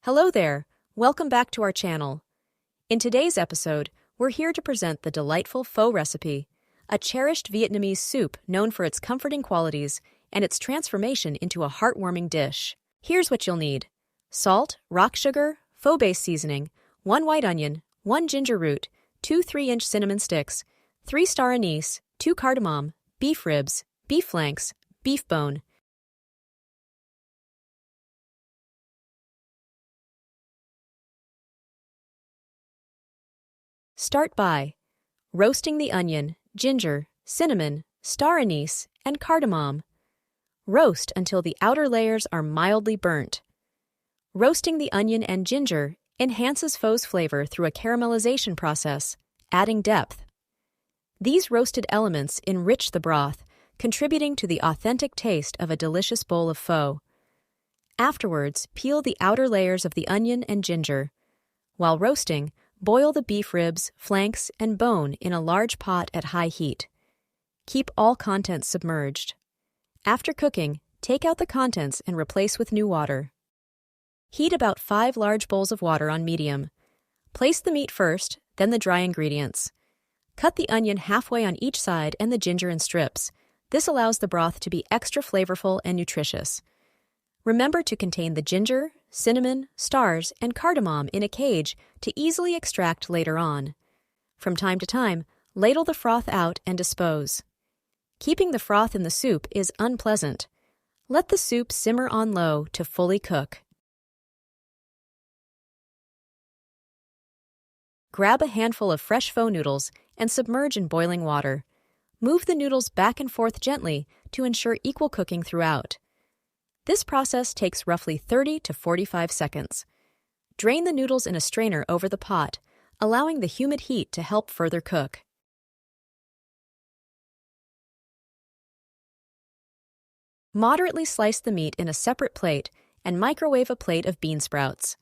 Hello there, welcome back to our channel. In today's episode, we're here to present the delightful pho recipe, a cherished Vietnamese soup known for its comforting qualities and its transformation into a heartwarming dish. Here's what you'll need: salt, rock sugar, pho-based seasoning, 1 white onion, 1 ginger root, 2 3-inch cinnamon sticks, 3 star anise, 2 cardamom, beef ribs, beef flanks, beef bone. Start by roasting the onion, ginger, cinnamon, star anise, and cardamom. Roast until the outer layers are mildly burnt. Roasting the onion and ginger enhances pho's flavor through a caramelization process, adding depth. These roasted elements enrich the broth, contributing to the authentic taste of a delicious bowl of pho. Afterwards, peel the outer layers of the onion and ginger. While roasting, boil the beef ribs, flanks, and bone in a large pot at high heat. Keep all contents submerged. After cooking, take out the contents and replace with new water. Heat about 5 large bowls of water on medium. Place the meat first, then the dry ingredients. Cut the onion halfway on each side and the ginger in strips. This allows the broth to be extra flavorful and nutritious. Remember to contain the ginger, cinnamon, stars, and cardamom in a cage to easily extract later on. From time to time, ladle the froth out and dispose. Keeping the froth in the soup is unpleasant. Let the soup simmer on low to fully cook. Grab a handful of fresh pho noodles and submerge in boiling water. Move the noodles back and forth gently to ensure equal cooking throughout. This process takes roughly 30 to 45 seconds. Drain the noodles in a strainer over the pot, allowing the humid heat to help further cook. Moderately slice the meat in a separate plate and microwave a plate of bean sprouts.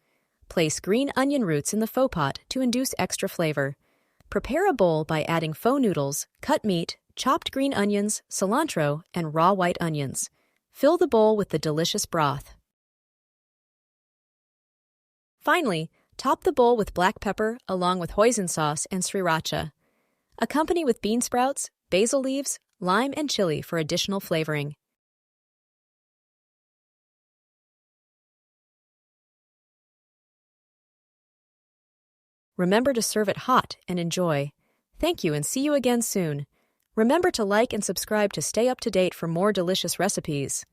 Place green onion roots in the pho pot to induce extra flavor. Prepare a bowl by adding pho noodles, cut meat, chopped green onions, cilantro, and raw white onions. Fill the bowl with the delicious broth. Finally, top the bowl with black pepper along with hoisin sauce and sriracha. Accompany with bean sprouts, basil leaves, lime, and chili for additional flavoring. Remember to serve it hot and enjoy. Thank you and see you again soon. Remember to like and subscribe to stay up to date for more delicious recipes.